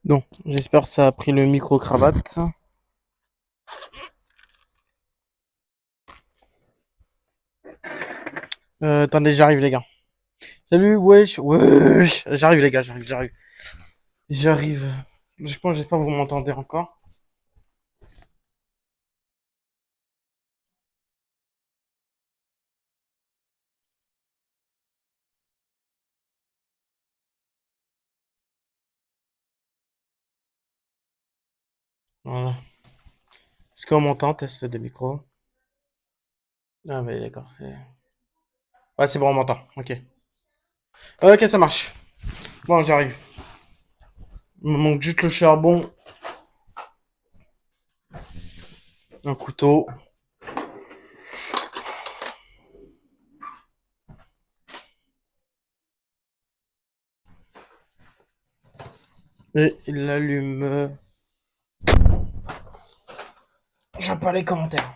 Non, j'espère que ça a pris le micro-cravate. Attendez, j'arrive les gars. Salut, wesh, wesh. J'arrive les gars, j'arrive. J'arrive. J'espère que vous m'entendez encore. Voilà. Est-ce qu'on m'entend? Test de micro. Ah ouais, d'accord. Ouais, c'est bon, on m'entend. Ok. Ok, ça marche. Bon, j'arrive. Il me manque juste le charbon, un couteau. Et il allume. J'aime pas les commentaires.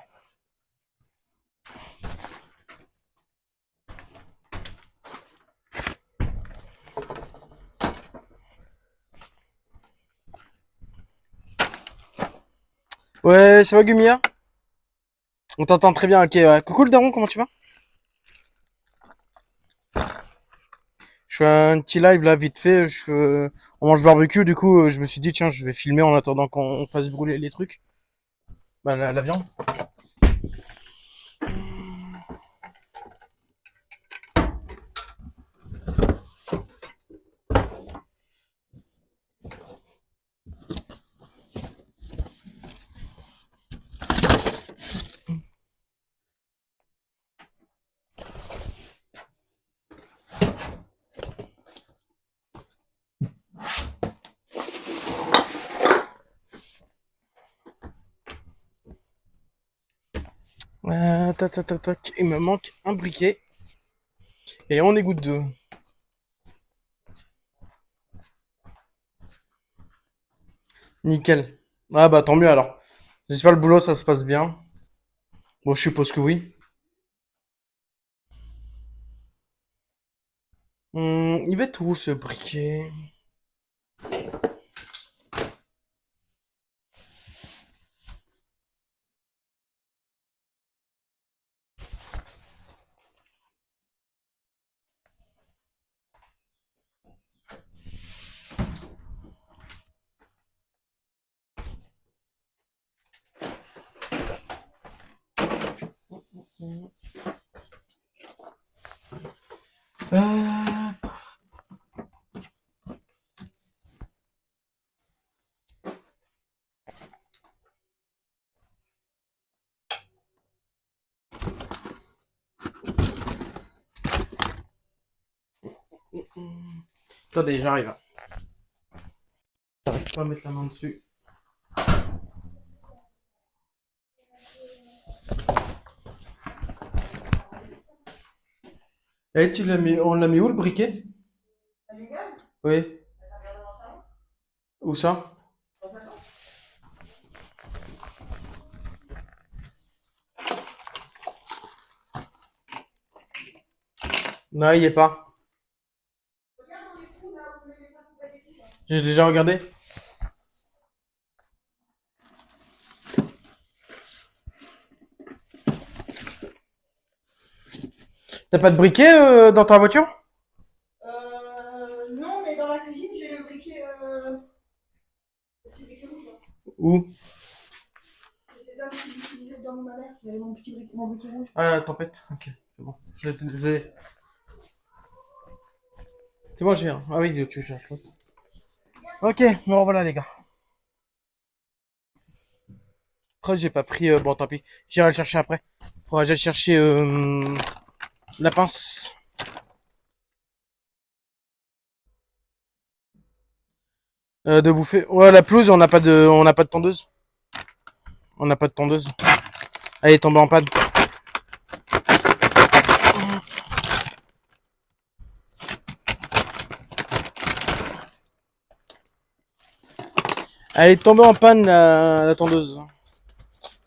Ouais, ça va Gumia? On t'entend très bien, ok, ouais. Coucou le daron, comment tu vas? Je fais un petit live là vite fait. On mange barbecue, du coup je me suis dit tiens je vais filmer en attendant qu'on fasse brûler les trucs. Bah la viande. Tac, tac, tac, tac. Il me manque un briquet et on égoutte deux. Nickel. Ah bah tant mieux alors. J'espère le boulot ça se passe bien. Bon je suppose que oui. Il va être où ce briquet? euh... Attendez j'arrive. J'arrive pas à mettre la main dessus. Eh tu l'as mis, on l'a mis où le briquet? Oui. Où ça? Non il y est pas. J'ai déjà regardé. T'as pas de briquet dans ta voiture? Non, mais dans la cuisine, j'ai le briquet. Le petit briquet rouge, là. Où? C'était là que j'utilisais dans ma mère. J'avais mon briquet rouge. Ah, la tempête. Ok, c'est bon. C'est bon, j'ai un. Ah oui, tu cherches l'autre. Ok, bon voilà les gars. Après, j'ai pas pris. Bon, tant pis. J'irai le chercher après. Faudra que j'aille chercher la pince de bouffer. Ouais, la pelouse, on n'a pas de tondeuse. On n'a pas de tondeuse. Elle est tombée en panne. Elle est tombée en panne la tondeuse.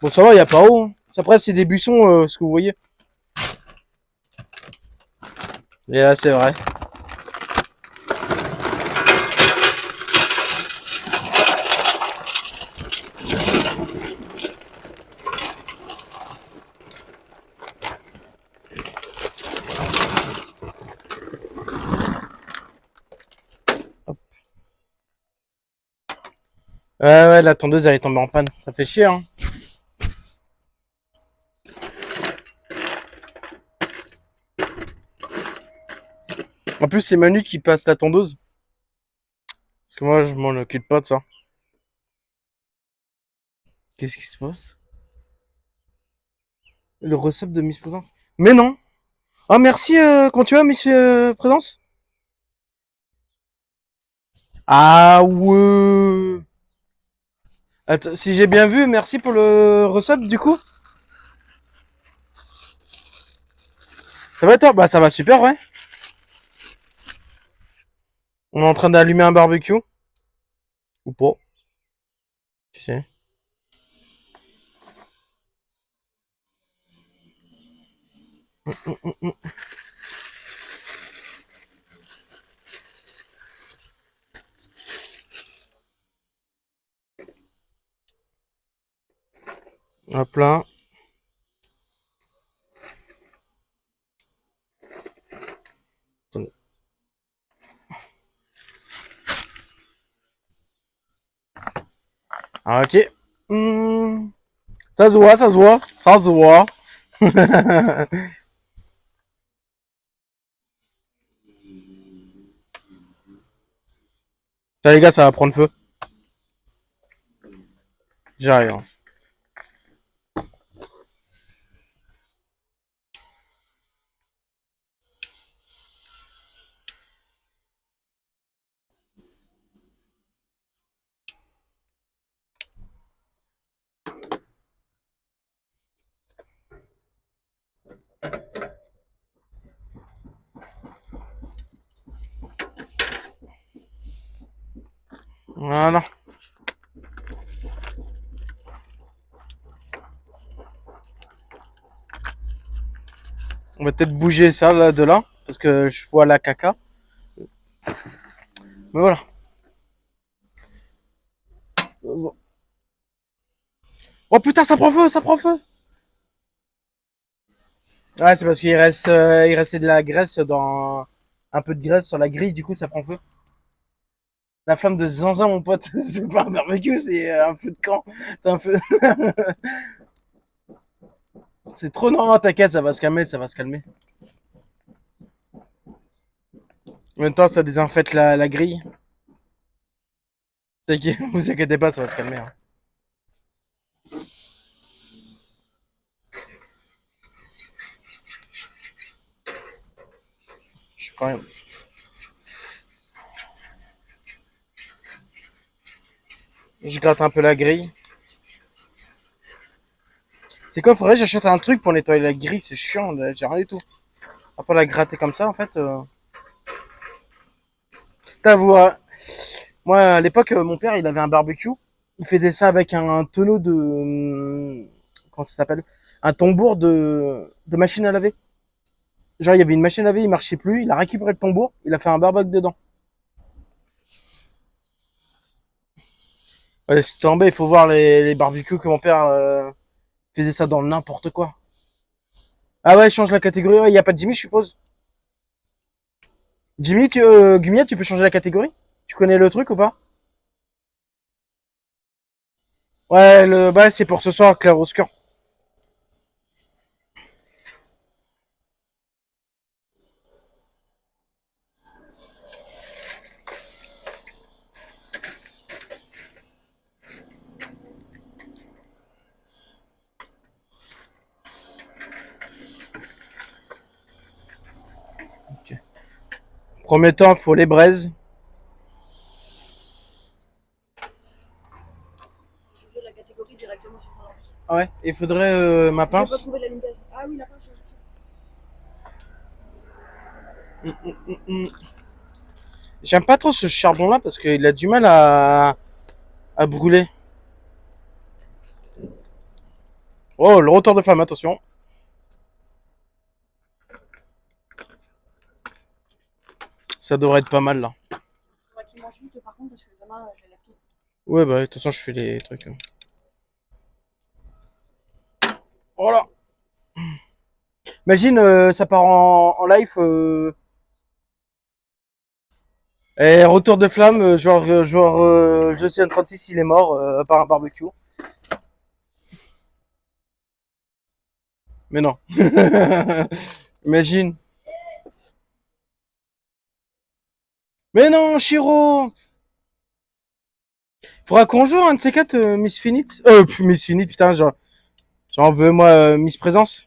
Bon, ça va, y a pas haut. Hein. Après, c'est des buissons, ce que vous voyez. Et là, c'est vrai. Ouais, la tondeuse, elle est tombée en panne. Ça fait chier, hein. En plus, c'est Manu qui passe la tondeuse. Parce que moi, je m'en occupe pas de ça. Qu'est-ce qui se passe? Le recep de Miss Présence. Mais non. Ah, merci. Comment tu vas, Miss Présence? Ah ouais. Attends, si j'ai bien vu, merci pour le recep du coup. Ça va toi? Bah ça va super, ouais. On est en train d'allumer un barbecue. Ou pas, tu sais. Hop là. Ah, ok. Hmm. Ça se voit, ça se voit. Ça se voit. Là, les gars, ça va prendre feu. J'arrive, hein. Voilà. On va peut-être bouger ça là de là. Parce que je vois la caca. Mais voilà. Oh putain, ça prend feu, ça prend feu. Ouais, c'est parce qu'il reste, il restait de la graisse dans. Un peu de graisse sur la grille, du coup, ça prend feu. La flamme de zinzin, mon pote, c'est pas un barbecue, c'est un feu de camp. C'est un feu. C'est trop non, t'inquiète, ça va se calmer, ça va se calmer. En même temps, ça désinfecte la grille. T'inquiète, vous inquiétez pas, ça va se calmer, hein. Je suis quand même. Je gratte un peu la grille. C'est quoi, faudrait que j'achète un truc pour nettoyer la grille, c'est chiant, là, j'ai rien du tout. À part la gratter comme ça, en fait. Putain, moi, à l'époque, mon père, il avait un barbecue. Il faisait ça avec un tonneau de. Comment ça s'appelle? Un tambour de machine à laver. Genre, il y avait une machine à laver, il marchait plus. Il a récupéré le tambour, il a fait un barbecue dedans. Ouais, c'est tombé, il faut voir les barbecues que mon père faisait ça dans n'importe quoi. Ah ouais, change la catégorie. Il ouais, n'y a pas de Jimmy, je suppose. Jimmy, Gumiette, tu peux changer la catégorie? Tu connais le truc ou pas? Ouais, bah, c'est pour ce soir, clair-obscur. Ok. Premier temps, il faut les braises. Changer la catégorie directement sur son lance. Ah ouais, il faudrait ma J'ai pas pince. trouvé la lumière. Ah oui, la pince. J'aime pas trop ce charbon-là parce qu'il a du mal à brûler. Oh, le retour de flamme, attention. Ça devrait être pas mal là. Faudrait qu'il mange vite par contre parce que demain je lève tout. Ouais, bah, de toute façon, je fais les trucs. Voilà. Imagine, ça part en live. Et retour de flamme, Josiane 36, il est mort par un barbecue. Mais non. Imagine. Mais non, Shiro. Faudra qu'on joue un de ces quatre, Miss Finite. Miss Finite, putain, j'en veux, moi, Miss Présence.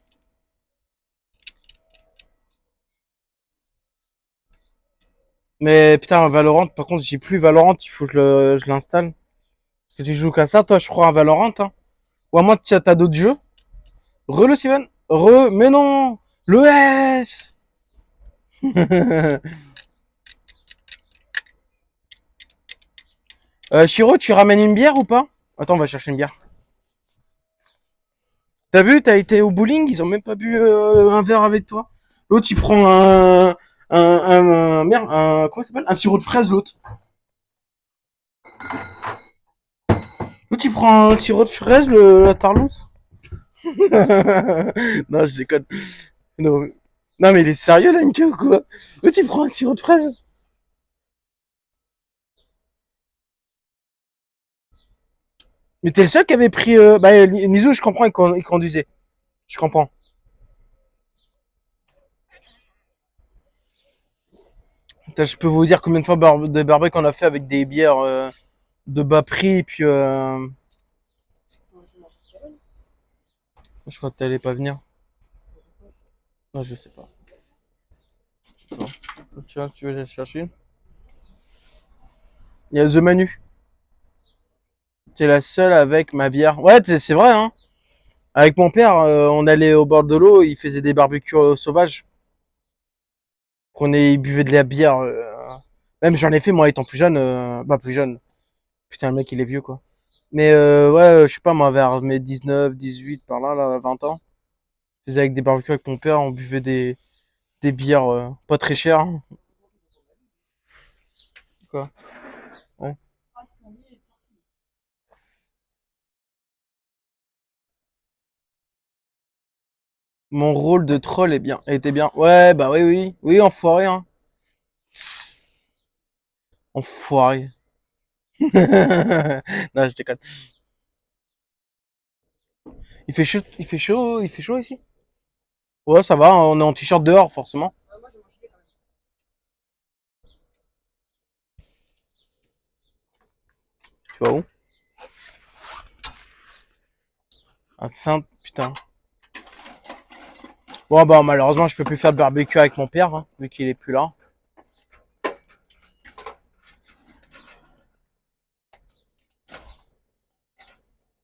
Mais putain, Valorant, par contre, j'ai plus Valorant, il faut que je l'installe. Parce que tu joues qu'à ça, toi, je crois, à Valorant, hein. Ou à moins que t'as d'autres jeux. Le Steven. Mais non. Le S. Shiro, tu ramènes une bière ou pas? Attends, on va chercher une bière. T'as vu, t'as été au bowling, ils ont même pas bu un verre avec toi. L'autre, il prend merde, comment ça s'appelle? Un sirop de fraise, l'autre. L'autre, il prend un sirop de fraise, la tarlouse. Non, je déconne. Non. Non, mais il est sérieux, là, Inka, ou quoi? L'autre, il prend un sirop de fraise. Mais t'es le seul qui avait pris, bah, Mizu, je comprends, il conduisait. Je comprends. Putain, je peux vous dire combien de fois de barbecue on a fait avec des bières de bas prix, et puis je crois que t'allais pas venir. Non, je sais pas. Non. Tu veux aller chercher une? Il y a The Manu. T'es la seule avec ma bière. Ouais, c'est vrai, hein. Avec mon père, on allait au bord de l'eau, il faisait des barbecues sauvages. Il buvait de la bière. Même j'en ai fait, moi, étant plus jeune. Bah, plus jeune. Putain, le mec, il est vieux, quoi. Mais ouais, je sais pas, moi, vers mes 19, 18, par là, 20 ans. Je faisais avec des barbecues avec mon père, on buvait des bières pas très chères. Quoi. Ouais. Mon rôle de troll était bien. Ouais, bah oui, oui. Oui, enfoiré, hein. Enfoiré. Non, je déconne. Il fait chaud ici. Ouais, ça va, on est en t-shirt dehors, forcément. Tu vois où? À Sainte, putain. Bon, bah, malheureusement, je peux plus faire de barbecue avec mon père, hein, vu qu'il est plus là.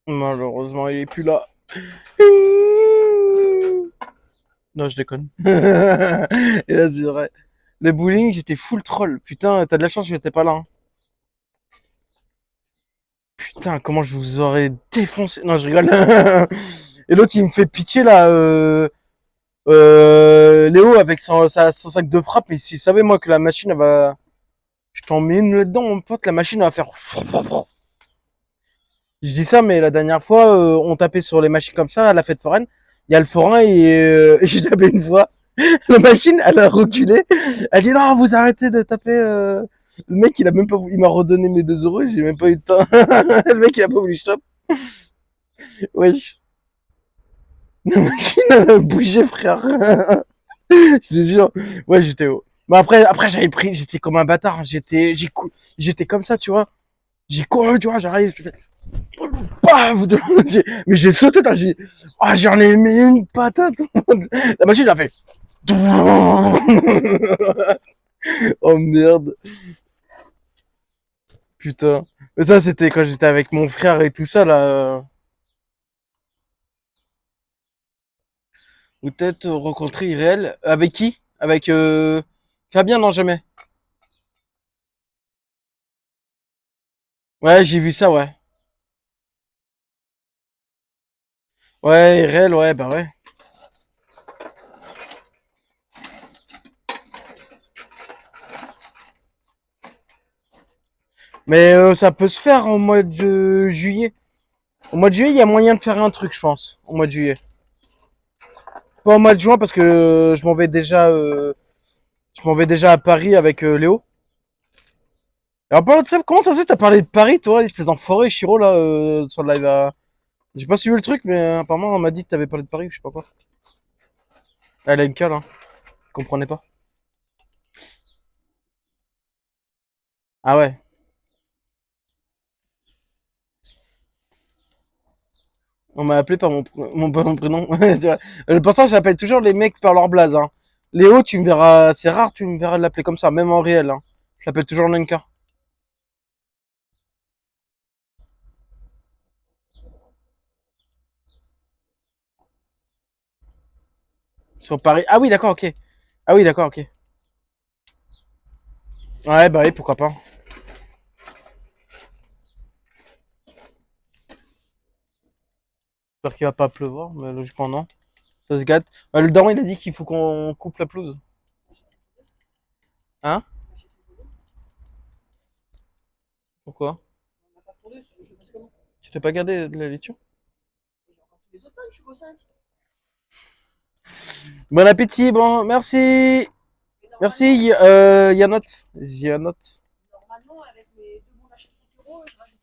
Malheureusement, il est plus là. Non, je déconne. Et là, c'est vrai. Le bowling, j'étais full troll. Putain, t'as de la chance que j'étais pas là, hein. Putain, comment je vous aurais défoncé. Non, je rigole. Et l'autre, il me fait pitié, là. Léo, avec son sac de frappe. Mais s'il savait, moi, que la machine, elle va. Je t'en mets une là-dedans, mon pote. La machine, elle va faire. Je dis ça, mais la dernière fois, on tapait sur les machines comme ça à la fête foraine. Il y a le forain et j'ai tapé une fois. La machine, elle a reculé. Elle dit non, vous arrêtez de taper. Le mec, il a même pas, il m'a redonné mes 2 euros. J'ai même pas eu de temps. Le mec, il a pas voulu stop. Wesh. La machine, elle a bougé, frère. Je te jure. Ouais, j'étais haut. Mais après, j'avais pris, j'étais comme un bâtard. J'étais comme ça, tu vois. J'ai couru, tu vois, j'arrive, je fais, paf, mais j'ai sauté, j'en ai mis une patate. La machine, elle a fait. Oh merde, putain. Mais ça, c'était quand j'étais avec mon frère et tout ça, là. Ou peut-être rencontrer Irel. Avec qui? Avec Fabien, non, jamais. Ouais, j'ai vu ça, ouais. Ouais, Irel, ouais, bah ouais. Mais ça peut se faire au mois de juillet. Au mois de juillet, il y a moyen de faire un truc, je pense. Au mois de juillet. Pas au mois de juin parce que je m'en vais déjà à Paris avec Léo. Alors, parlant de ça, comment ça se fait que t'as parlé de Paris, toi, espèce d'enfoiré, Chiro, là, sur le live à... J'ai pas suivi le truc, mais apparemment, on m'a dit que t'avais parlé de Paris, je sais pas quoi. Elle a une cale, hein. Je comprenais pas. Ah ouais. On m'a appelé par mon prénom. C'est vrai. Pourtant, j'appelle toujours les mecs par leur blaze, hein. Léo, tu me verras, c'est rare, tu me verras l'appeler comme ça, même en réel, hein. Je l'appelle toujours Lenka. Sur Paris. Ah oui, d'accord, ok. Ah oui, d'accord, ok. Ouais, bah oui, pourquoi pas. J'espère qu'il va pas pleuvoir, mais logiquement non. Ça se gâte. Le daron, il a dit qu'il faut qu'on coupe la pelouse. Hein? Pourquoi? On n'a pas tourné, je fais comment? Tu t'es pas gardé de la laitue? J'ai encore tous les autres pannes, je suis qu'au 5. Bon appétit, bon, merci. Mais Merci, Yanot. Yanot. normalement, avec mes deux bons d'achat de 5 euros, je rajoute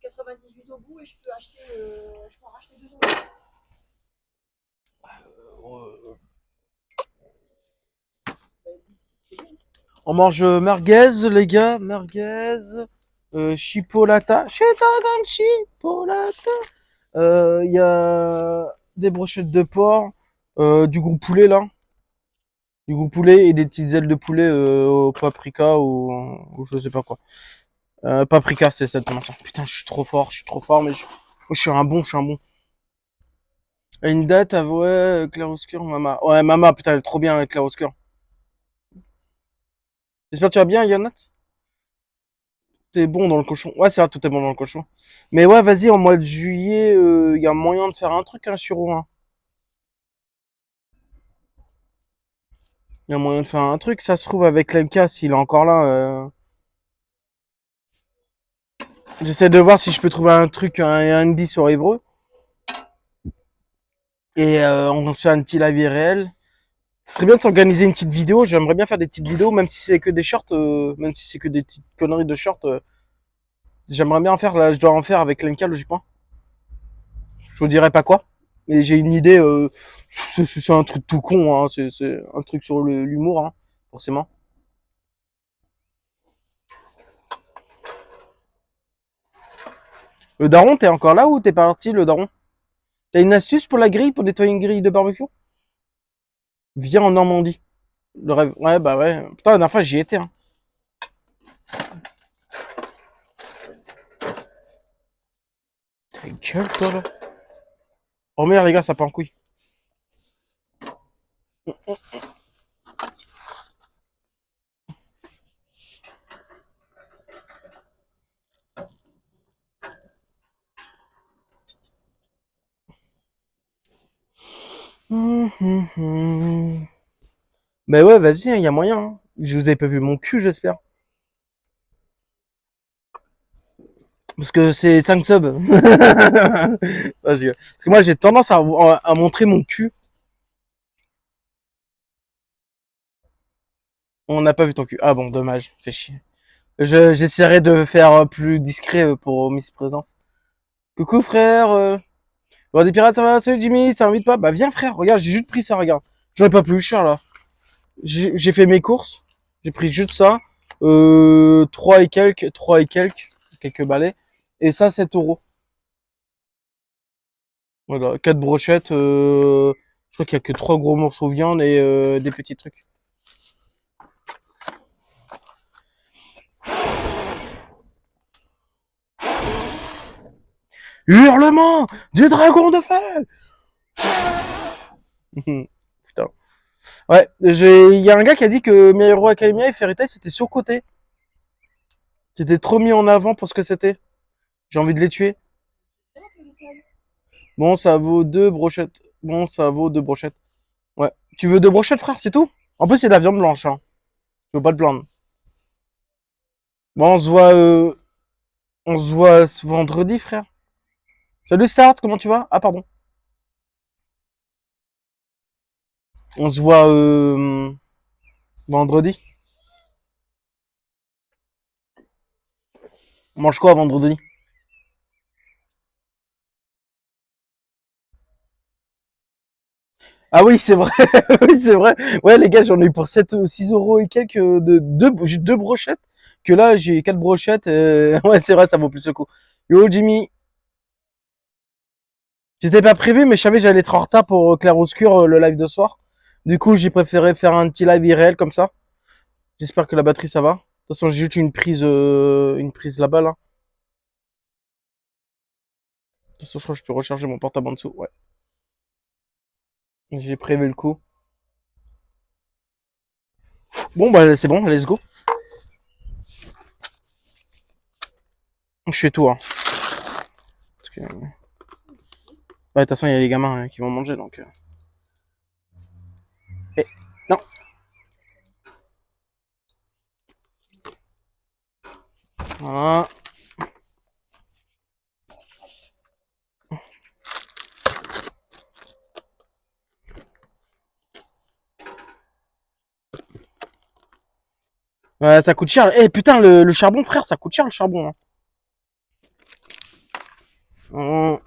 4,98 € au bout et je peux acheter, je peux en racheter deux autres. On mange merguez, les gars, merguez, chipolata, shitagan chipolata. Il y a des brochettes de porc, du gros poulet là, du gros poulet et des petites ailes de poulet au paprika ou je sais pas quoi. Paprika, c'est cette mention. Putain, je suis trop fort, mais je suis un bon, je suis un bon. À une date, ah ouais, clair-obscur, Mama. Ouais, Mama, putain, elle est trop bien avec clair-obscur. J'espère que tu vas bien, Yannat. T'es bon dans le cochon. Ouais, c'est vrai, tout est bon dans le cochon. Mais ouais, vas-y, en mois de juillet, il y a moyen de faire un truc, hein, sur Rouen. Il y a moyen de faire un truc, ça se trouve, avec l'MK, s'il est encore là. J'essaie de voir si je peux trouver un truc, un Airbnb sur Évreux. Et on se fait un petit live réel. Ce serait bien de s'organiser une petite vidéo. J'aimerais bien faire des petites vidéos, même si c'est que des shorts, même si c'est que des petites conneries de shorts. J'aimerais bien en faire, là, je dois en faire avec l'MK, logiquement. Je vous dirai pas quoi. Mais j'ai une idée, c'est un truc tout con, hein. C'est un truc sur l'humour, hein, forcément. Le daron, t'es encore là ou t'es parti, le daron? T'as une astuce pour la grille, pour nettoyer une grille de barbecue? Viens en Normandie. Le rêve. Ouais, bah ouais. Putain, la dernière fois, j'y étais, hein. Ta gueule, toi, là. Oh merde, les gars, ça part en couille. Bah ouais, vas-y, il y a moyen, hein. Je vous ai pas vu mon cul, j'espère. Parce que c'est 5 subs. Parce que moi, j'ai tendance à montrer mon cul. On n'a pas vu ton cul. Ah bon, dommage. Fait chier. J'essaierai de faire plus discret pour Miss Présence. Coucou frère. Bon, des pirates, ça va? Salut Jimmy, ça invite pas? Bah viens frère, regarde, j'ai juste pris ça, regarde. J'en ai pas plus cher là. J'ai fait mes courses. J'ai pris juste ça. 3 et quelques balais. Et ça, 7 euros. Voilà, 4 brochettes. Je crois qu'il y a que 3 gros morceaux de viande et des petits trucs. Hurlement du dragon de feu. Putain. Ouais, il y a un gars qui a dit que My Hero Academia et Fairy Tail c'était surcoté. C'était trop mis en avant pour ce que c'était. J'ai envie de les tuer. Bon, ça vaut 2 brochettes. Bon, ça vaut 2 brochettes. Ouais. Tu veux 2 brochettes, frère, c'est tout? En plus, c'est de la viande blanche, hein. Je veux pas te blâmer. Bon, on se voit ce vendredi, frère. Salut, Start, comment tu vas? Ah, pardon. On se voit vendredi. On mange quoi vendredi? Ah oui, c'est vrai. Oui, c'est vrai. Ouais, les gars, j'en ai eu pour 7 ou 6 euros et quelques de deux brochettes. Que là, j'ai 4 brochettes. Ouais, c'est vrai, ça vaut plus le coup. Yo, Jimmy. C'était pas prévu, mais je savais que j'allais être en retard pour Clair-Obscur, le live de soir. Du coup, j'ai préféré faire un petit live IRL comme ça. J'espère que la batterie, ça va. De toute façon, j'ai juste une prise là-bas, là. De toute façon, je crois que je peux recharger mon portable en dessous. Ouais. J'ai prévu le coup. Bon, bah, c'est bon, let's go. Je fais tout, hein. Parce que... Ouais, de toute façon, il y a les gamins qui vont manger, donc... Eh, non. Voilà. Ouais, ça coûte cher. Eh, putain, le charbon, frère, ça coûte cher, le charbon, hein.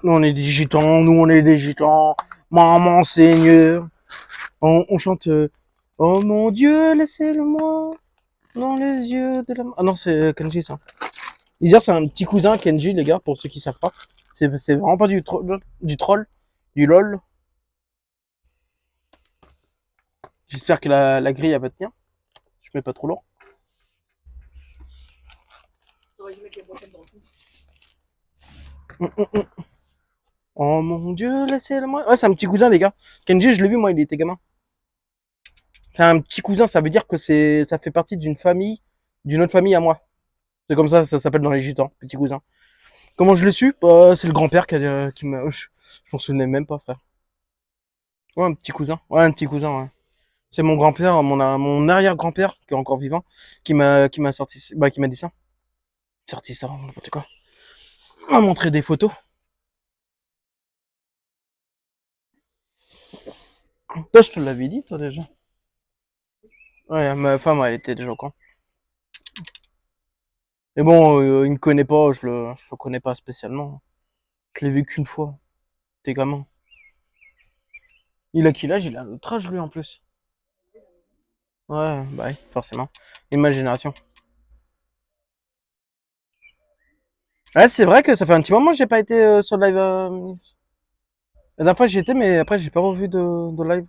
Nous, on est des gitans, nous, on est des gitans. Maman Seigneur. On chante... oh mon Dieu, laissez-le-moi dans les yeux de la... Ah non, c'est Kenji, ça. Isir, c'est un petit cousin Kenji, les gars, pour ceux qui savent pas. C'est vraiment pas du troll, du lol. J'espère que la grille, elle va tenir. Je mets pas trop lourd. J'aurais dû mettre les brochettes dans le cou. Oh mon Dieu, laissez-le-moi. Ouais, c'est un petit cousin, les gars. Kenji, je l'ai vu, moi, il était gamin. C'est un petit cousin, ça veut dire que ça fait partie d'une famille, d'une autre famille à moi. C'est comme ça s'appelle dans les gitans, petit cousin. Comment je l'ai su? Bah, c'est le grand-père qui m'a... Je m'en souvenais même pas, frère. Ouais, un petit cousin. Ouais, un petit cousin, ouais. C'est mon grand-père, mon arrière-grand-père, qui est encore vivant, qui m'a sorti, bah, qui m'a dit ça. Sorti ça, n'importe quoi. Il m'a montré des photos. Toi, je te l'avais dit, toi, déjà. Ouais, ma femme, elle était déjà au camp. Mais bon, il me connaît pas, je le connais pas spécialement. Je l'ai vu qu'une fois. T'es gamin. Il a quel âge? Il a notre âge, lui, en plus. Ouais, bah oui, forcément. Imagination. Ouais, c'est vrai que ça fait un petit moment que j'ai pas été sur le live. La dernière fois, j'y étais, mais après, j'ai pas revu de live.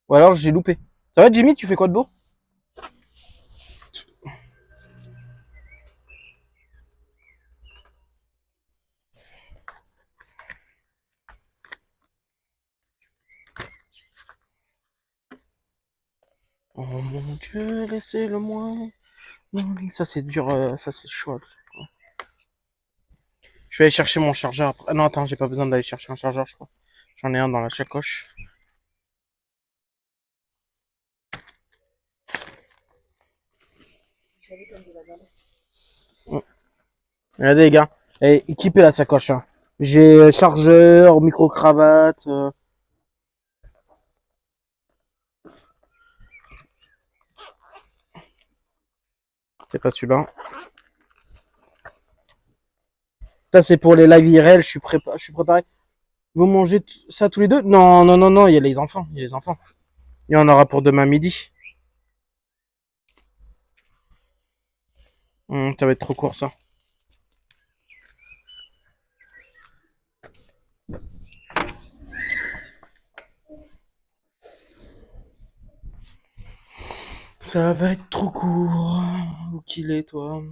Ou alors, j'ai loupé. Ça va, Jimmy, tu fais quoi de beau? Oh mon Dieu, laissez-le-moi. Non, ça, c'est dur, ça, c'est chaud. Je vais aller chercher mon chargeur après. Ah non, attends, j'ai pas besoin d'aller chercher un chargeur, je crois. J'en ai un dans la sacoche. J'avais comme de la viande. Regardez, les gars. Et équipez la sacoche, hein. J'ai chargeur, micro-cravate. C'est pas celui-là. Ça, c'est pour les live IRL. Je suis préparé. Vous mangez ça tous les deux? Non, non, non, non. Il y a les enfants. Il y a les enfants. Il y en aura pour demain midi. Ça va être trop court, ça. Ça va être trop court. Où qu'il est, toi?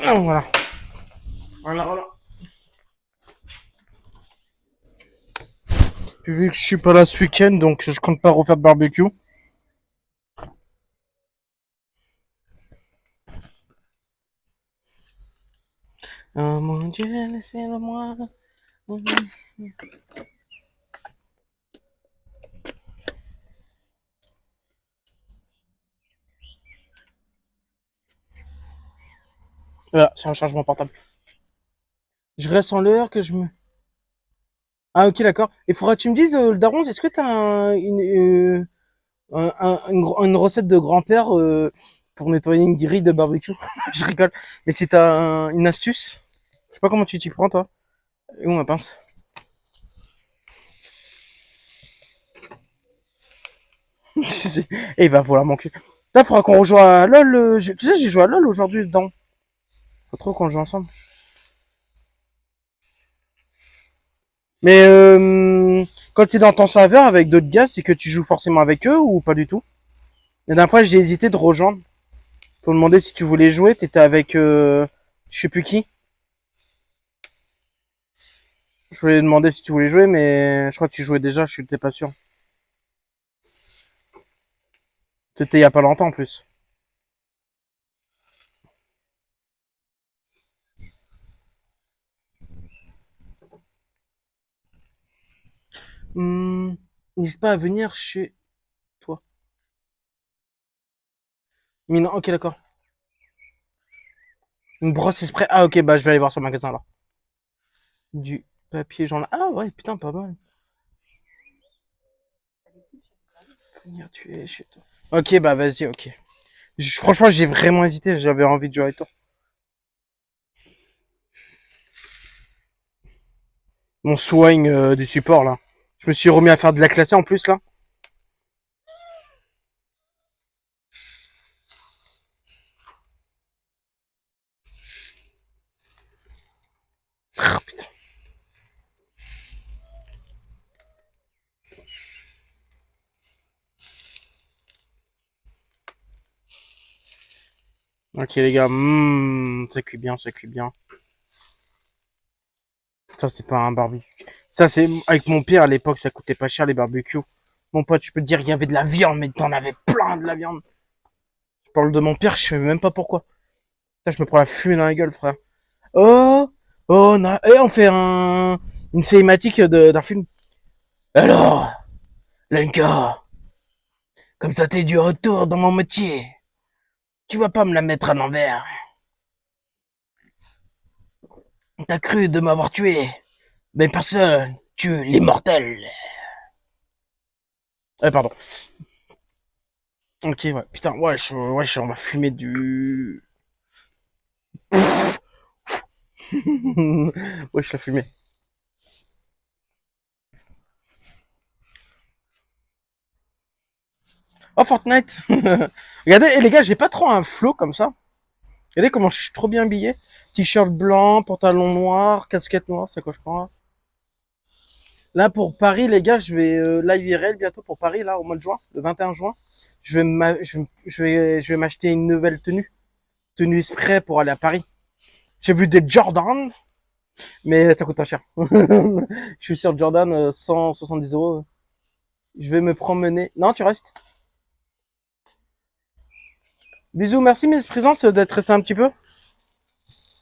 Ah, voilà. Voilà, voilà. Puis vu que je suis pas là ce week-end, donc je compte pas refaire de barbecue. Oh mon Dieu, laissez-le-moi. Voilà, c'est un chargement portable. Je reste en l'heure que je me... Ah, ok, d'accord. Il faudra que tu me dises, le daron, est-ce que t'as une recette de grand-père pour nettoyer une grille de barbecue? Je rigole. Mais si t'as une astuce, je sais pas comment tu t'y prends, toi. Et où ma pince? Et il va falloir manquer. Là, faudra qu'on rejoue à LoL. Tu sais, j'ai joué à LoL aujourd'hui dedans. Faut trop qu'on joue ensemble. Mais quand t'es dans ton serveur avec d'autres gars, c'est que tu joues forcément avec eux ou pas du tout? La dernière fois, j'ai hésité de rejoindre. Pour demander si tu voulais jouer, t'étais avec je sais plus qui. Je voulais demander si tu voulais jouer, mais je crois que tu jouais déjà, je suis pas sûr. C'était il y a pas longtemps en plus. N'hésite pas à venir chez toi. Mais non, ok, d'accord. Une brosse esprit. Ah, ok, bah je vais aller voir sur le magasin alors. Du papier journal. Ah, ouais, putain, pas mal. Venir tuer chez toi. Ok, bah vas-y, ok. Franchement, j'ai vraiment hésité, j'avais envie de jouer avec toi. Mon soigne du support là. Je me suis remis à faire de la classée en plus là. Ok les gars, ça cuit bien, ça cuit bien. Ça c'est pas un barbecue. Ça c'est avec mon père à l'époque, ça coûtait pas cher les barbecues. Mon pote, je peux te dire, il y avait de la viande, mais t'en avais plein de la viande. Je parle de mon père, je sais même pas pourquoi. Putain, je me prends la fumée dans la gueule, frère. Oh, oh, et on fait une cinématique d'un film. Alors, Lenka, comme ça t'es du retour dans mon métier. Tu vas pas me la mettre à l'envers. T'as cru de m'avoir tué, mais personne tue l'immortel. Pardon. Ok, ouais. Putain, on va fumer du... Wesh, la fumée. Oh, Fortnite. Regardez, et les gars, j'ai pas trop un flow comme ça. Regardez comment je suis trop bien habillé. T-shirt blanc, pantalon noir, casquette noire, c'est quoi je prends là. Là, pour Paris, les gars, je vais live IRL bientôt pour Paris, là, au mois de juin, le 21 juin. Je vais m'acheter une nouvelle tenue. Tenue exprès pour aller à Paris. J'ai vu des Jordan, mais ça coûte pas cher. Je suis sur Jordan, 170 €. Je vais me promener. Non, tu restes. Bisous, merci Miss Présence d'être resté un petit peu.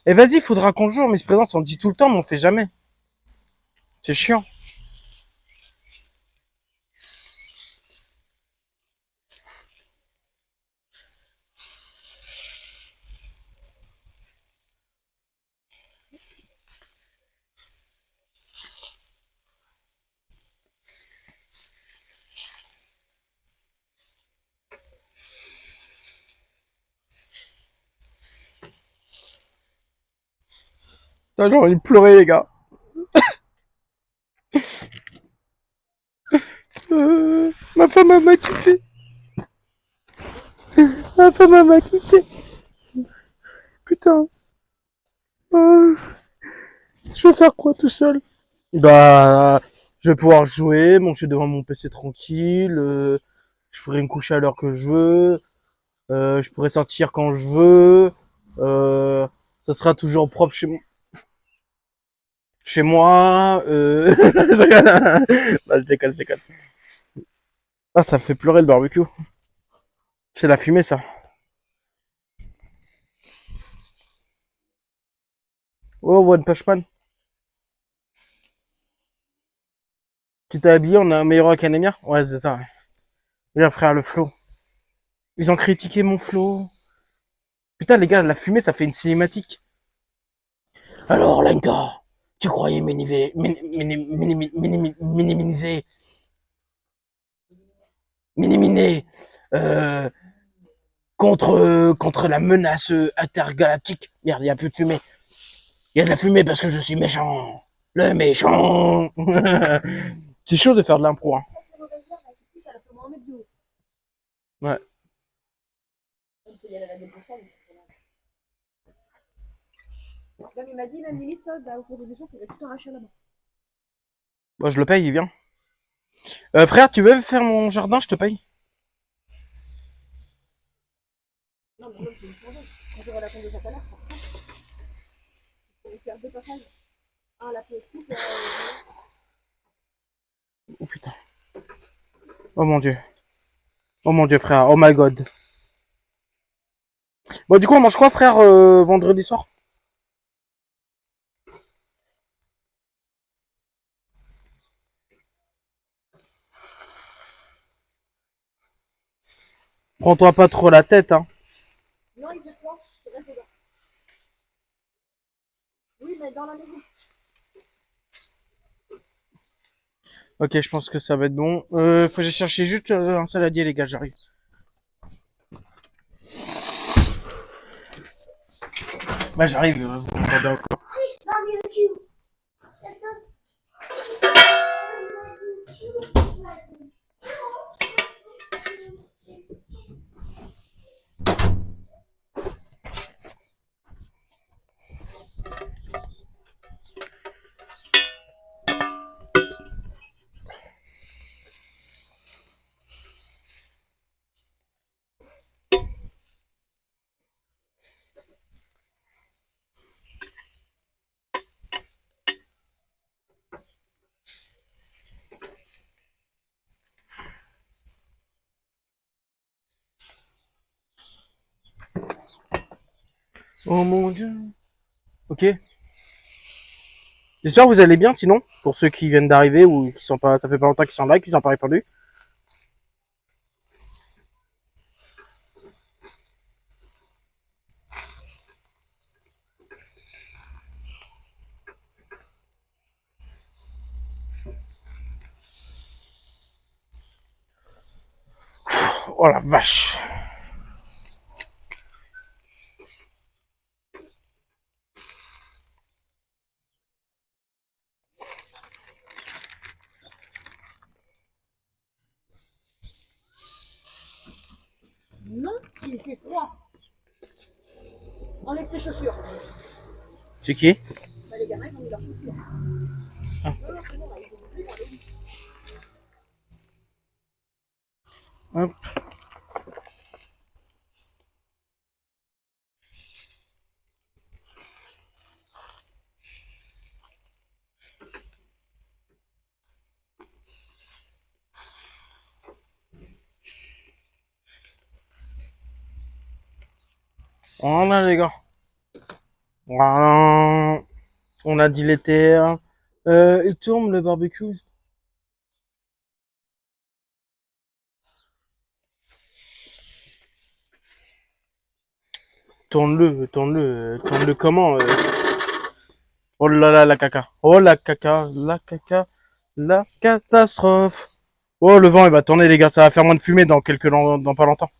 Et vas-y, il faudra qu'on joue, Miss Présence, on le dit tout le temps, mais on fait jamais. C'est chiant. J'ai envie de pleurer, les gars. Ma femme m'a quitté. Ma femme m'a quitté. Putain. Euh, je vais faire quoi tout seul? Bah, je vais pouvoir jouer, manger devant mon PC tranquille. Je pourrais me coucher à l'heure que je veux. Je pourrais sortir quand je veux. Euh, Ça sera toujours propre chez moi. Je déconne. Non, je déconne, je déconne. Ah, ça fait pleurer le barbecue. C'est la fumée, ça. Oh, One Punch Man. Tu t'es habillé, on a un meilleur Academia? Ouais, c'est ça. Viens, frère, le flow. Ils ont critiqué mon flow. Putain, les gars, la fumée, ça fait une cinématique. Alors, Lenka. Tu croyais minimiser euh, contre la menace intergalactique. Merde, il y a plus de fumée. Il y a de la fumée parce que je suis méchant. Le méchant. C'est chaud de faire de l'impro. Hein. Ouais. Comme il m'a dit, même limite, ça, au cours des échanges, il va tout arracher là-bas. Bon, je le paye, il vient. Frère, tu veux faire mon jardin, je te paye. Non, mais là, c'est une changeuse. Quand j'aurai la tombe de sa palette, il faut faire deux passages. Un, la pièce coupe, Oh putain. Oh mon dieu. Oh mon dieu, frère. Oh my god. Bon, du coup, on mange quoi, frère, vendredi soir? Prends-toi pas trop la tête, hein. non, il fait froid, je reste dedans. Oui, mais dans la maison. Ok, je pense que ça va être bon. Faut que j'aille chercher juste un saladier, les gars, j'arrive. Bah, j'arrive, vous m'entendez encore. Oh mon dieu. Ok. J'espère que vous allez bien, sinon, pour ceux qui viennent d'arriver ou qui sont pas, ça fait pas longtemps qu'ils sont là, qu'ils n'ont pas répondu. Oh la vache. Non, il fait froid. Enlève tes chaussures. C'est qui? Bah, les gamins, ils ont mis leurs chaussures. Ah. Non, non, c'est bon, là, ils ont plus dans les lits. Hop. Voilà, les gars. Voilà. On a dit l'été. Il tourne le barbecue. Tourne-le comment Oh là là, la caca. Oh la caca, la caca, la catastrophe. Oh, le vent, il va tourner, les gars. Ça va faire moins de fumée dans pas longtemps.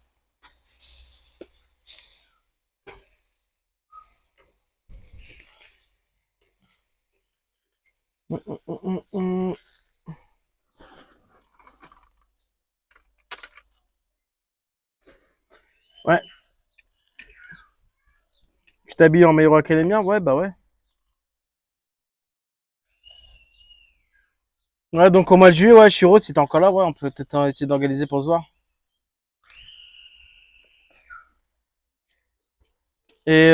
Ouais. Tu t'habilles en My Hero Academia? Ouais, bah ouais. Ouais, donc au mois de juillet, ouais, Shiro, si t'es encore là, ouais, on peut peut-être essayer d'organiser pour se voir. Et,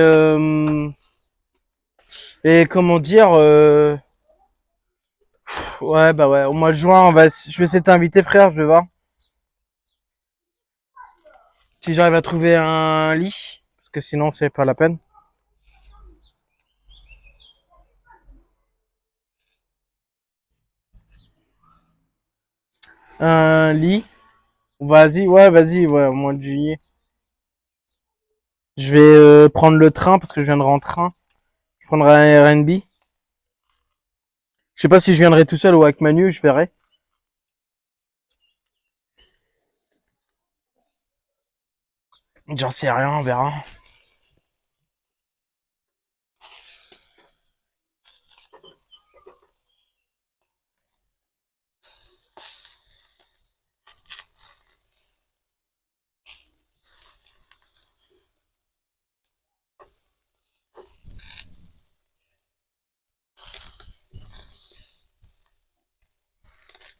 et comment dire, ouais, bah ouais, au mois de juin, je vais essayer de t'inviter, frère, je vais voir. Si j'arrive à trouver un lit, parce que sinon, c'est pas la peine. Un lit. Vas-y, ouais, au mois de juillet. Je vais prendre le train parce que je viens de rentrer. Je prendrai un Airbnb. Je sais pas si je viendrai tout seul ou avec Manu, je verrai. J'en sais rien, on verra.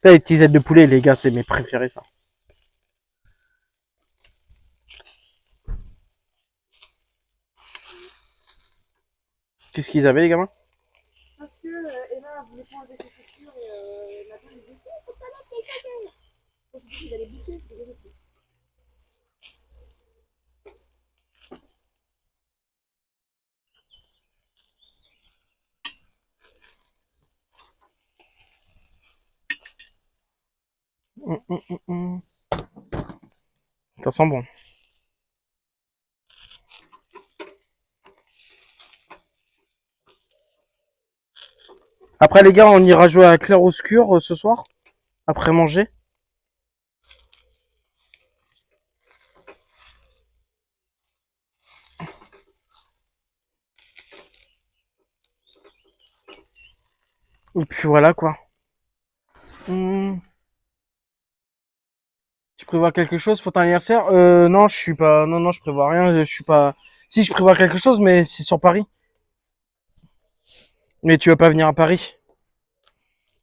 Là, les petites ailes de poulet, les gars, c'est mes préférés, ça. Qu'est-ce qu'ils avaient, les gamins? Parce que Emma voulait pas enlever ses chaussures et Nathan lui dit faut pas mettre tes chaussures. On s'est dit qu'il allait bouffer, c'est vérifié. Ça sent bon. Après, les gars, on ira jouer à clair-obscur ce soir, après manger. Et puis voilà, quoi. Hmm. Tu prévois quelque chose pour ton anniversaire? Non, je suis pas. Non, non, je prévois rien. Je suis pas. Si, je prévois quelque chose, mais c'est sur Paris. Mais tu veux pas venir à Paris?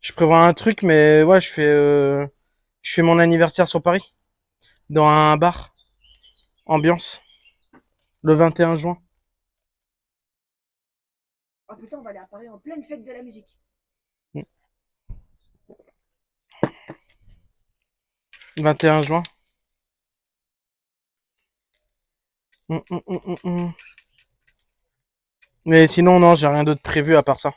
Je prévois un truc, mais ouais, je fais mon anniversaire sur Paris, dans un bar, ambiance, le 21 juin. Oh putain, on va aller à Paris en pleine fête de la musique. 21 juin. Hum, hum, hum, hum, hum. Mais sinon, non, j'ai rien d'autre prévu à part ça.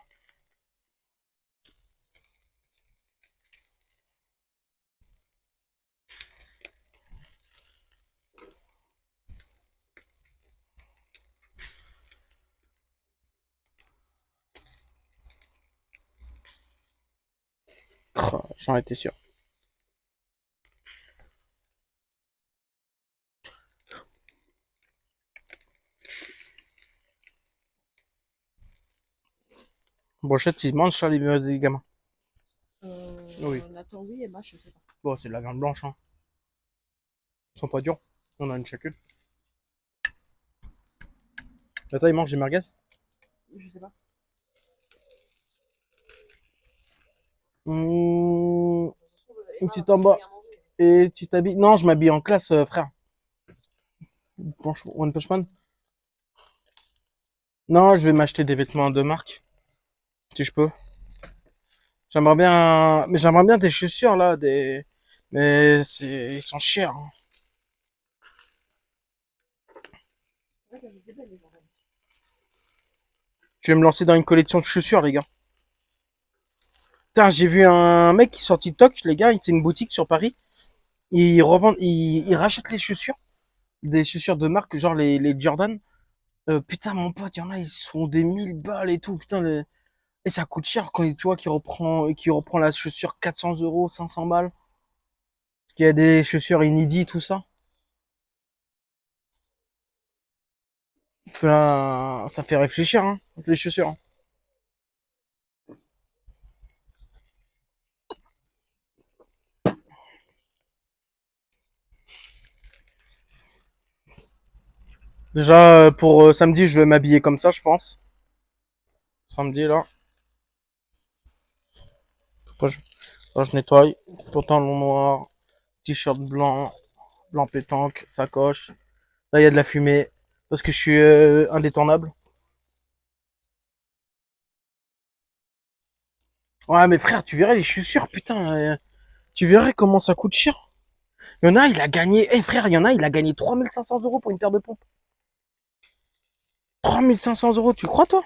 Oh, j'en étais sûr. Brochette, il mange ça, les gamins. Oui. Nathan, oui, Emma, je sais pas. Bon, c'est de la viande blanche, hein. Ils sont pas durs. On a une chacune. Attends, il mange des merguez? Je sais pas. Mmh, une Emma, petite va en pas bas. rien manger. Et tu t'habilles? Non, je m'habille en classe, frère. Franchement, One Punch Man. Non, je vais m'acheter des vêtements de marque, si je peux. J'aimerais bien, mais j'aimerais bien des chaussures là, mais ils sont chers, hein. Ouais, ça fait des belles, les gens. Je vais me lancer dans une collection de chaussures, les gars. Putain, j'ai vu un mec qui sur TikTok, les gars, c'est une boutique sur Paris. Il rachète les chaussures, des chaussures de marque, genre les Jordan. Putain, mon pote, il y en a, ils se font des 1000 balles et tout. Putain, et ça coûte cher quand tu vois qui reprend la chaussure 400 euros, 500 balles. Parce qu'il y a des chaussures inédites, tout ça. Ça fait réfléchir, hein, les chaussures. Déjà, pour samedi, je vais m'habiller comme ça, je pense. Samedi, là. Après, je nettoie. Pantalon noir, t-shirt blanc, blanc pétanque, sacoche. Là, il y a de la fumée. Parce que je suis indétournable. Ouais, mais frère, tu verrais les chaussures, putain. Tu verrais comment ça coûte cher. Il y en a, il a gagné. Eh frère, il y en a, il a gagné 3500 € pour une paire de pompes. 3500 €, tu crois, toi?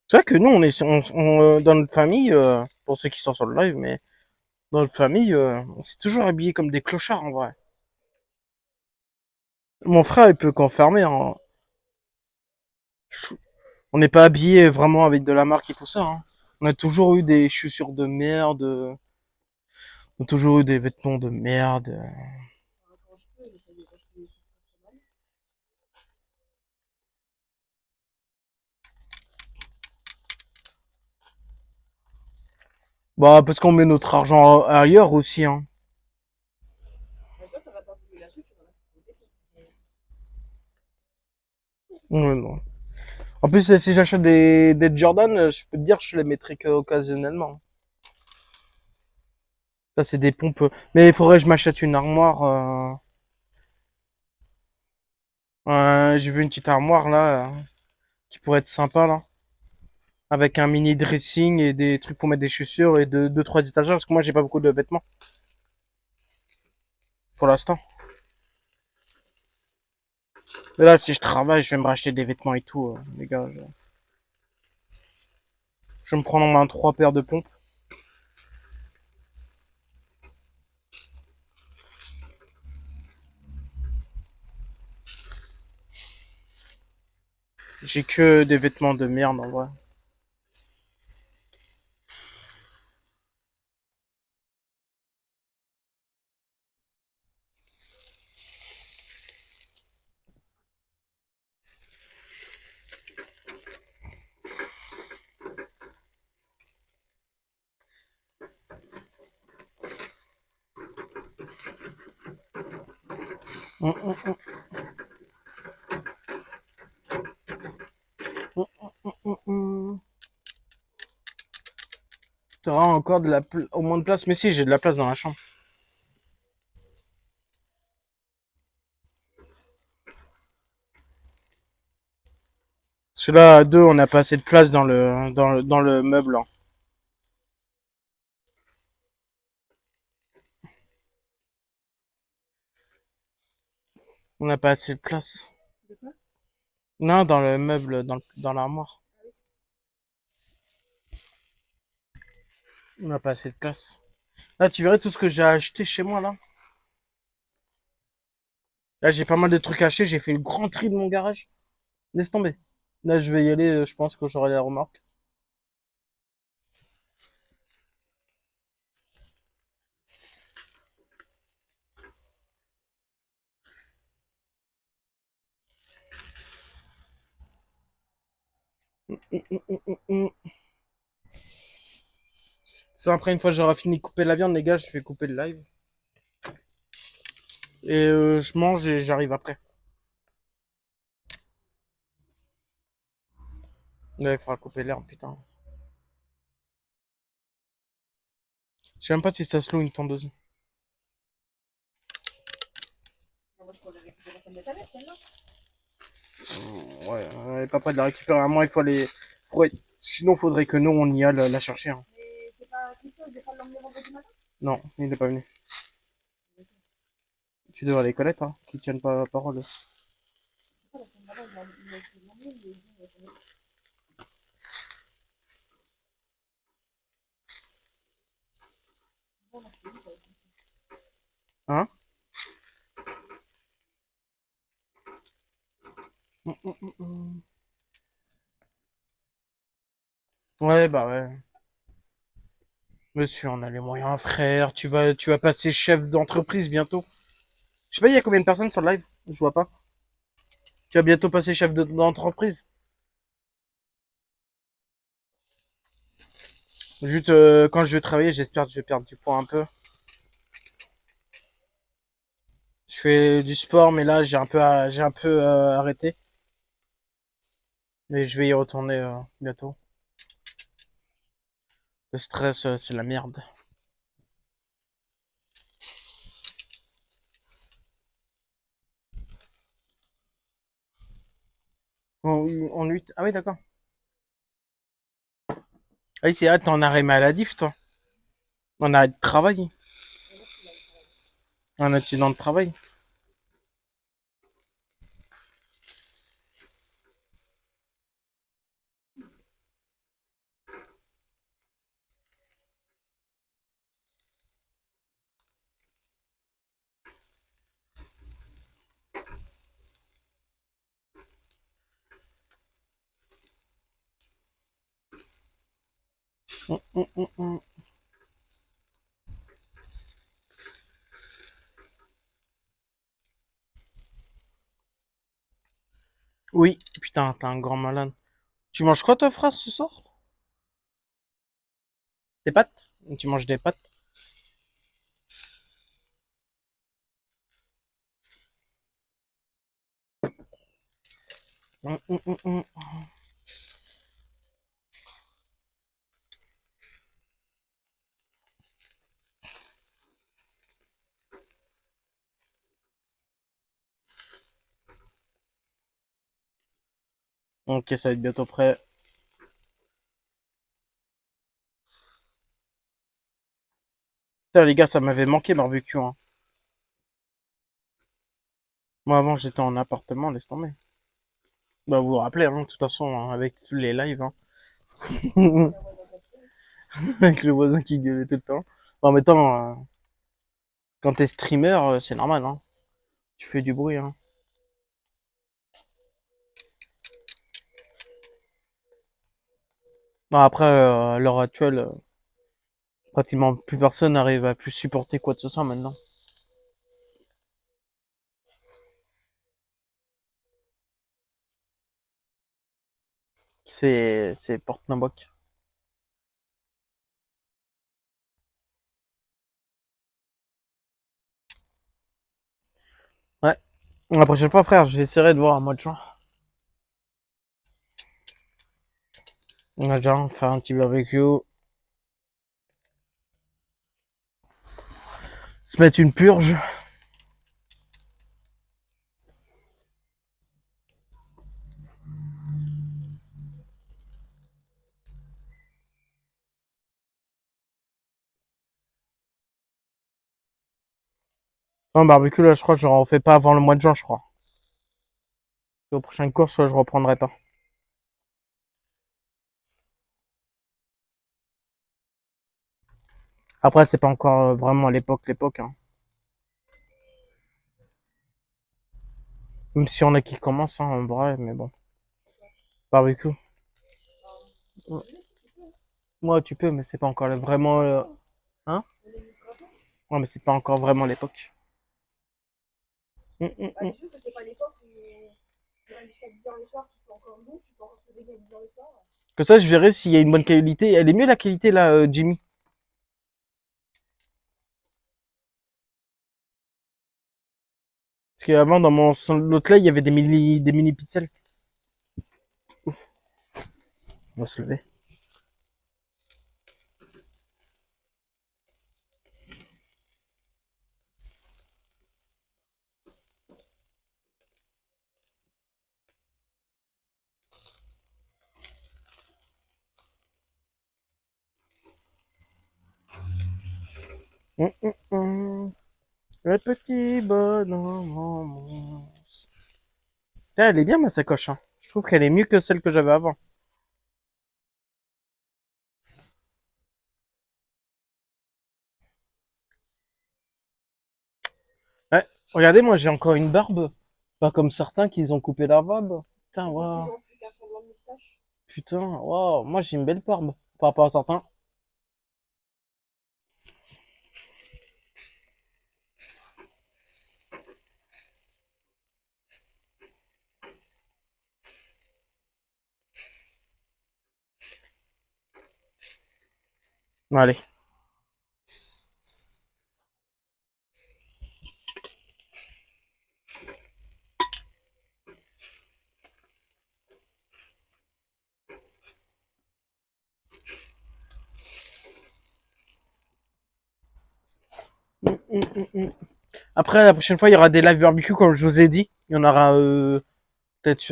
C'est vrai que nous, dans notre famille, pour ceux qui sont sur le live, mais Dans notre famille, on s'est toujours habillé comme des clochards en vrai. Mon frère, il peut qu'enfermer. Hein. On n'est pas habillé vraiment avec de la marque et tout ça. Hein. On a toujours eu des chaussures de merde. On a toujours eu des vêtements de merde. Quand je peux, j'essaie de t'acheter des trucs pas mal. Bah, parce qu'on met notre argent ailleurs aussi. Hein. Mais toi, t'en as pas voulu la suite, tu en as fait des trucs. Ouais, non. En plus, si j'achète des Jordan, je peux te dire, je les mettrai que occasionnellement. Ça, c'est des pompes. Mais il faudrait que je m'achète une armoire. J'ai vu une petite armoire là, qui pourrait être sympa là. Avec un mini dressing et des trucs pour mettre des chaussures et deux trois étagères. Parce que moi, j'ai pas beaucoup de vêtements. Pour l'instant. Mais là, si je travaille, je vais me racheter des vêtements et tout, les gars. Je vais me prendre en main 3 paires de pompes. J'ai que des vêtements de merde en vrai. Hum, hum, hum, hum, hum. T'auras encore au moins de place. Mais si, j'ai de la place dans la chambre. Parce que là, à deux, on n'a pas assez de place dans le meuble. Hein. On n'a pas assez de place. De quoi? Non, dans le meuble, dans l'armoire. On n'a pas assez de place. Là, tu verrais tout ce que j'ai acheté chez moi, là. Là, j'ai pas mal de trucs achetés. J'ai fait le grand tri de mon garage. Laisse tomber. Là, je vais y aller. Je pense que j'aurai la remorque. Ça, après, une fois que j'aurai fini de couper la viande, les gars, je vais couper le live. Et je mange et j'arrive après. Là, il faudra couper l'herbe, putain. Je sais même pas si ça se loue une tondeuse. Ah, moi, je pourrais récupérer celle de ta mère, celle-là. Ouais, on est pas prêt de la récupérer. À moi, il faut aller. Sinon, faudrait que nous, on y aille la chercher. Hein. Mais c'est pas Christophe, je vais pas l'emmener vendredi matin. Non, il n'est pas venu. Tu devrais les connaître, hein, qui tiennent pas la parole. Ah, la semaine d'avant, il m'a essayé de l'emmener, mais bon, ça va. Bon, merci, ça va. Hein? Mm. Ouais, bah ouais. Monsieur, on a les moyens, frère. Tu vas passer chef d'entreprise bientôt. Je sais pas, il y a combien de personnes sur le live? Je vois pas. Tu vas bientôt passer chef d'entreprise. Juste quand je vais travailler, j'espère que je vais perdre du poids un peu. Je fais du sport, mais là j'ai un peu arrêté. Mais je vais y retourner bientôt. Le stress, c'est la merde. En 8. Ah oui, d'accord. Ah oui, t'es en arrêt maladif, toi. En arrêt de travail. Et là, tu l'as travaillé. Un accident de travail. Hum. Oui, putain, t'es un grand malade. Tu manges quoi, toi, frère, ce soir? Des pâtes? Tu manges des pâtes? Hum. Ok, ça va être bientôt prêt. Putain, les gars, ça m'avait manqué barbecue, hein. Moi, avant, j'étais en appartement, laisse tomber. Bah, vous vous rappelez, hein, de toute façon, hein, avec tous les lives, hein. Avec le voisin qui gueulait tout le temps. Bon, en même temps, quand t'es streamer, c'est normal, hein. Tu fais du bruit, hein. Bon, après, à l'heure actuelle, pratiquement plus personne n'arrive à plus supporter quoi de ce soit maintenant. C'est porte-namboc. Ouais. La prochaine fois, frère, j'essaierai de voir un mois de juin. On a déjà faire un petit barbecue, se mettre une purge. Un barbecue, là, je crois que je n'en refais pas avant le mois de juin, je crois. Aux prochaines courses, je reprendrai pas. Après, c'est pas encore vraiment l'époque, hein. Même si on a qui commence, hein, en vrai, mais bon. Barbecue. Ouais. Moi, tu peux, mais c'est pas encore vraiment. Hein? Ouais, mais c'est pas encore vraiment l'époque. Bah, c'est sûr que c'est pas l'époque où tu restes jusqu'à 10h le soir, tu fais encore bon, tu peux encore te réveiller à 10h le soir. Comme ça, je verrai s'il y a une bonne qualité. Elle est mieux la qualité là, Jimmy. Parce qu'avant, dans mon l'autre là, il y avait des mini pixels. On va se lever. Hum. Le petit bonhomme. Ah, elle est bien ma sacoche, hein. Je trouve qu'elle est mieux que celle que j'avais avant. Ouais. Regardez, moi j'ai encore une barbe. Pas comme certains qui ont coupé leur barbe. Putain, waouh. Putain, waouh. Moi j'ai une belle barbe. Par rapport à certains. Allez. Hum. Après, la prochaine fois, il y aura des live barbecue, comme je vous ai dit. Il y en aura peut-être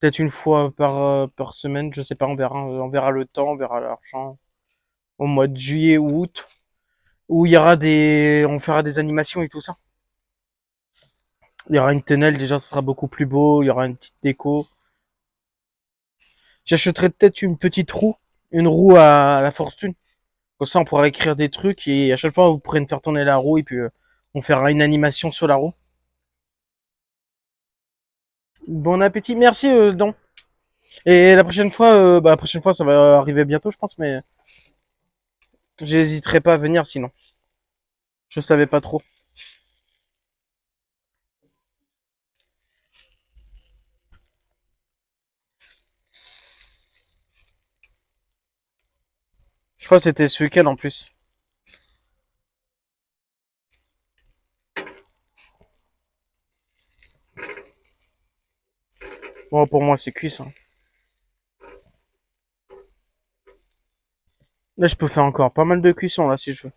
peut-être une fois par semaine. Je sais pas, on verra. On verra le temps, on verra l'argent. Au mois de juillet ou août. Où il y aura des. On fera des animations et tout ça. Il y aura une tunnel, déjà, ce sera beaucoup plus beau. Il y aura une petite déco. J'achèterai peut-être une petite roue. Une roue à la fortune. Comme ça, on pourra écrire des trucs et à chaque fois, vous pourrez me faire tourner la roue et puis on fera une animation sur la roue. Bon appétit. Merci, Don. Et la prochaine fois, ça va arriver bientôt, je pense, mais j'hésiterai pas à venir sinon. Je savais pas trop. Je crois que c'était ce week-end en plus. Bon, pour moi, c'est cuit, ça. Là, je peux faire encore pas mal de cuisson, là, si je veux.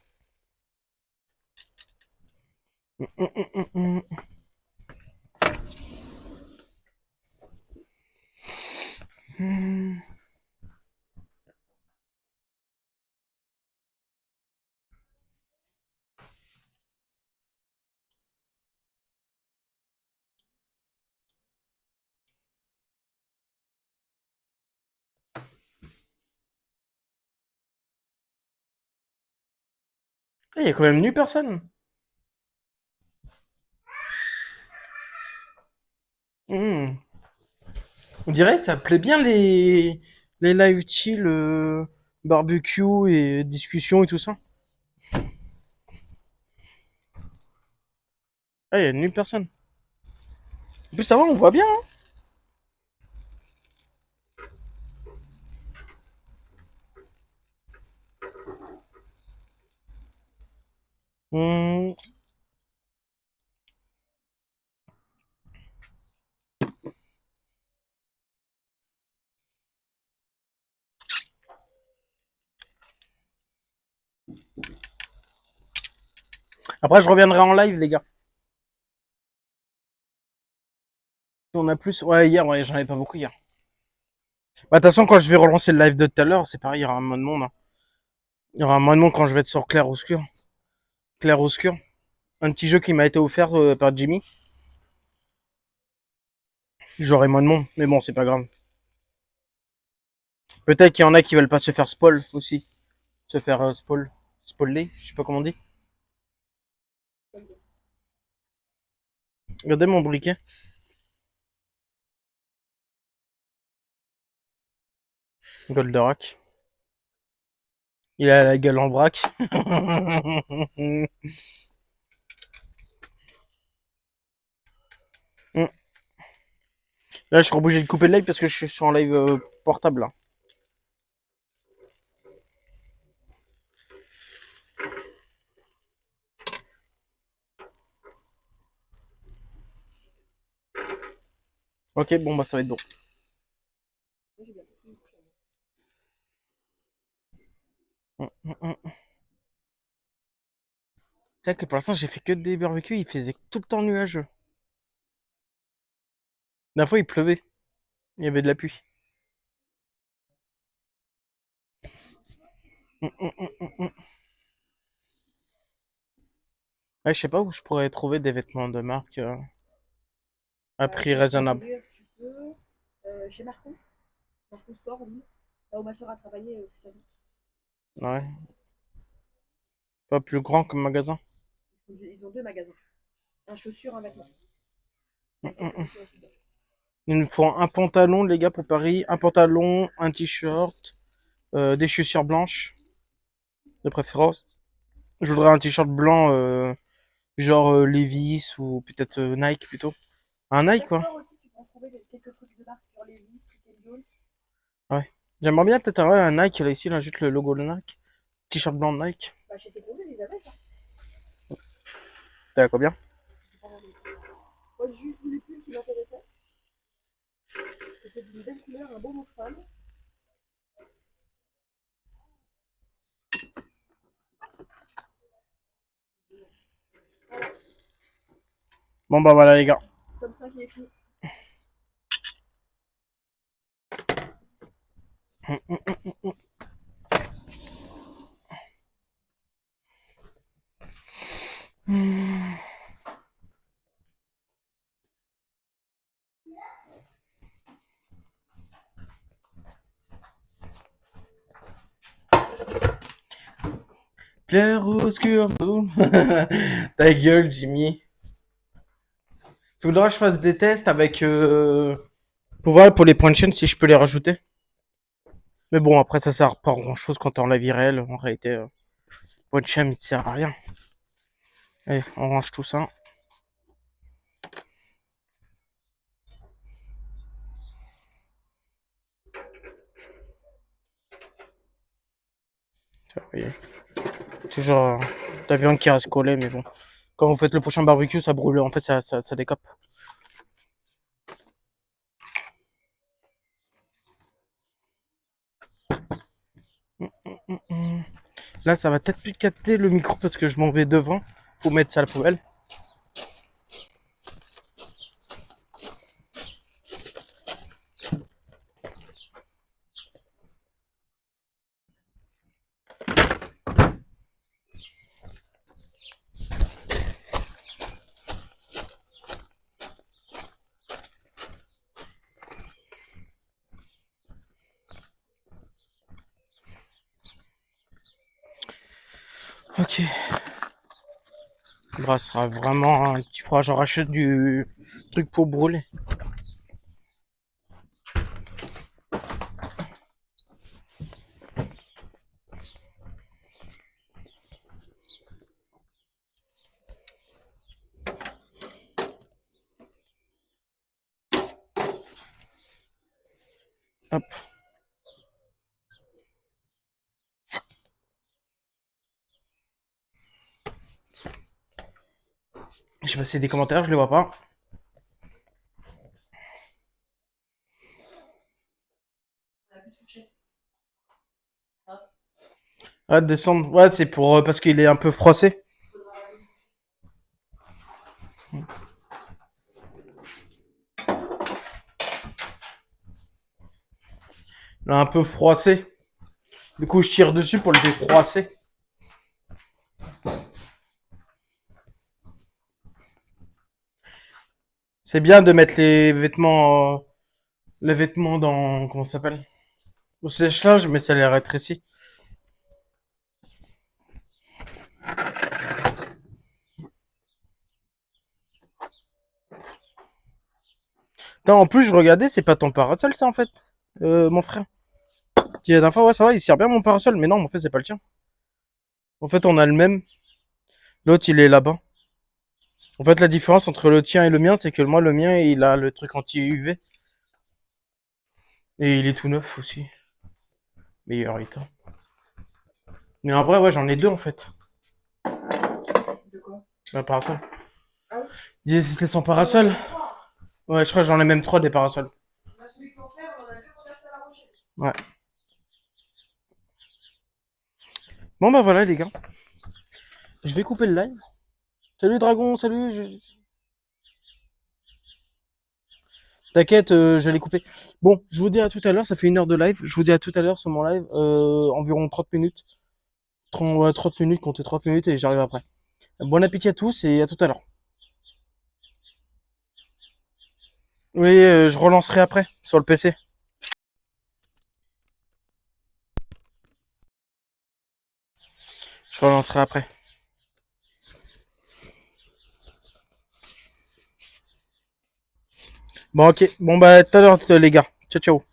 Il y a quand même nu personne. Hmm. On dirait que ça plaît bien les live chill, barbecue et discussion et tout ça. Ah, il y a nulle personne. En plus, ça va, on voit bien. Hein. Hmm. Après, je reviendrai en live, les gars. On a plus. Ouais, hier, ouais, j'en avais pas beaucoup hier. Bah, de toute façon, quand je vais relancer le live de tout à l'heure, c'est pareil, il y aura un mode monde. Hein. Il y aura un mode monde quand je vais être sur Clair Obscur. Clair Obscur. Un petit jeu qui m'a été offert par Jimmy. J'aurai mode monde, mais bon, c'est pas grave. Peut-être qu'il y en a qui veulent pas se faire spoil aussi. Se faire spoiler, je sais pas comment on dit. Regardez mon briquet. Goldorak. Il a la gueule en vrac. Là, je suis obligé de couper le live parce que je suis sur un live portable là. Ok, bon, bah ça va être bon. C'est vrai que pour l'instant, j'ai fait que des barbecues, il faisait tout le temps nuageux. La fois, il pleuvait. Il y avait de la pluie. Ouais, je sais pas où je pourrais trouver des vêtements de marque à prix Chez raisonnable. Saint-Brieuc, tu peux. Chez Marco. Marco Sport, oui. Là où ma soeur a travaillé toute la vie. Ouais. Pas plus grand comme magasin. Ils ont deux magasins. Un chaussure, un vêtement. Hum, Un hum, hum. aussi en football. Il me faut un pantalon, les gars, pour Paris. Un pantalon, un t-shirt, des chaussures blanches, de préférence. Je voudrais un t-shirt blanc, genre Levi's ou peut-être Nike plutôt. Un Nike, Super quoi. Sport aussi, tu peux en trouver quelques trucs de marque sur les vis, Ken Jones. Ouais. J'aimerais bien peut-être avoir un Nike, là, ici, là, juste le logo de Nike. T-shirt blanc de Nike. Bah, chez Seconde, ils avaient ça. T'es à combien? Moi, j'ai juste voulu plus qui m'intéressait. C'était d'une belle couleur, un beau mauve. Bon, bah voilà, les gars. Comme ça qui est fini. Clair ou obscur, boum. Ta gueule, Jimmy. Faudra que je fasse des tests avec Pour voir pour les points de chaîne si je peux les rajouter. Mais bon, après, ça sert pas à grand chose quand t'es en la vie réelle. En réalité, point de chaîne, il te sert à rien. Allez, on range tout ça. Vous voyez. Toujours la viande qui reste collée, mais bon. Quand vous faites le prochain barbecue, ça brûle. En fait, ça décape. Là, ça va peut-être plus capter le micro parce que je m'en vais devant. Faut mettre ça à la poubelle. Ok. Bah, ce sera vraiment un petit froid. J'en rachète du truc pour brûler. Hop. J'ai passé des commentaires, je les vois pas. Ah, descendre. Ouais, c'est pour parce qu'il est un peu froissé. Là, un peu froissé. Du coup, je tire dessus pour le défroisser. C'est bien de mettre les vêtements dans, comment ça s'appelle? Au sèche-linge, mais ça les rétrécit. Non, en plus, je regardais, c'est pas ton parasol, ça, en fait. Mon frère. Qui la dernière fois, ouais, ça va, il sert bien mon parasol, mais non, en fait, c'est pas le tien. En fait, on a le même. L'autre, il est là-bas. En fait, la différence entre le tien et le mien, c'est que moi, le mien, il a le truc anti-UV. Et il est tout neuf aussi. Meilleur état. Mais en vrai, ouais, j'en ai deux, en fait. De quoi? Un parasol. Ah oui? Il disait c'était sans parasol. Ouais, je crois que j'en ai même trois des parasols. Bah, celui qu'on fait, on en a deux qu'on a fait à la Rochelle. Ouais. Bon, bah voilà, les gars. Je vais couper le live. Salut, Dragon, salut. T'inquiète, j'allais couper. Bon, je vous dis à tout à l'heure, ça fait 1 heure de live. Je vous dis à tout à l'heure sur mon live, environ 30 minutes. 30, ouais, 30 minutes, comptez 30 minutes et j'arrive après. Bon appétit à tous et à tout à l'heure. Oui, je relancerai après sur le PC. Je relancerai après. Bon, ok. Bon, bah, tout à l'heure, les gars. Ciao, ciao.